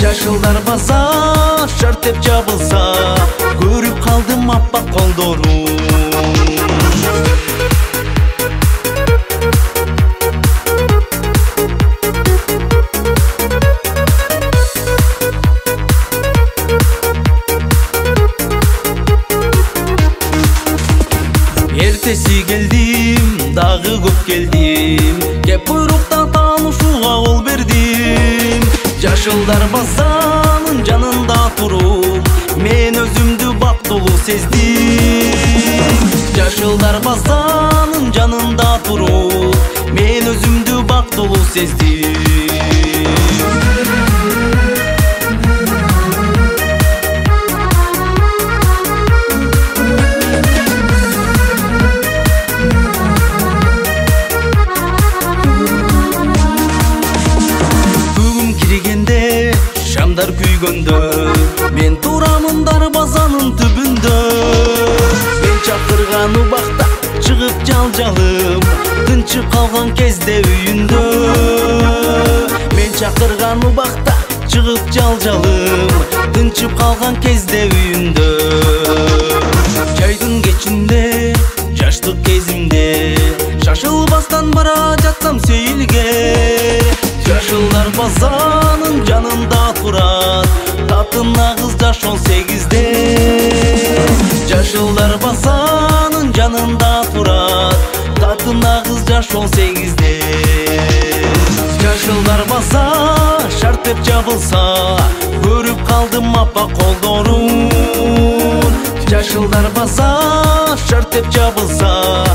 Жашылдар баса шарт деп жабылса, көрүп калдым аппак колдорун. Эртеси келдим, дагы көп келдим, кеп буйруктан таанышууга кол бердим. Жашылдар басанын жанында туруп, мен өзүмдү бактылуу сездим. Жашылдар басанын жанында туруп, мен өзүмдү бактылуу сездим. Шамдар күйгөндө, мен турамын дарбазанын түбүндө. Мен чакырган убакта чыгып жалжалым, тынчып калган кезде үйүндө. Мен чакырган убакта чыгып жалжалым, тынчып калган кезде үйүндө. Жайдын кечинде, жаштык кезимде, шашылбастан бара жатсам сейилге. Жашылдар базанын жанында турат, татым нагыз жаш 18-де. Жашылдар базанын жанында турат, татым нагыз жаш 18-де. Жашылдар баса шарт деп жабылса, көрүп калдым аппак колдорун. Жашылдар баса шарт деп жабылса,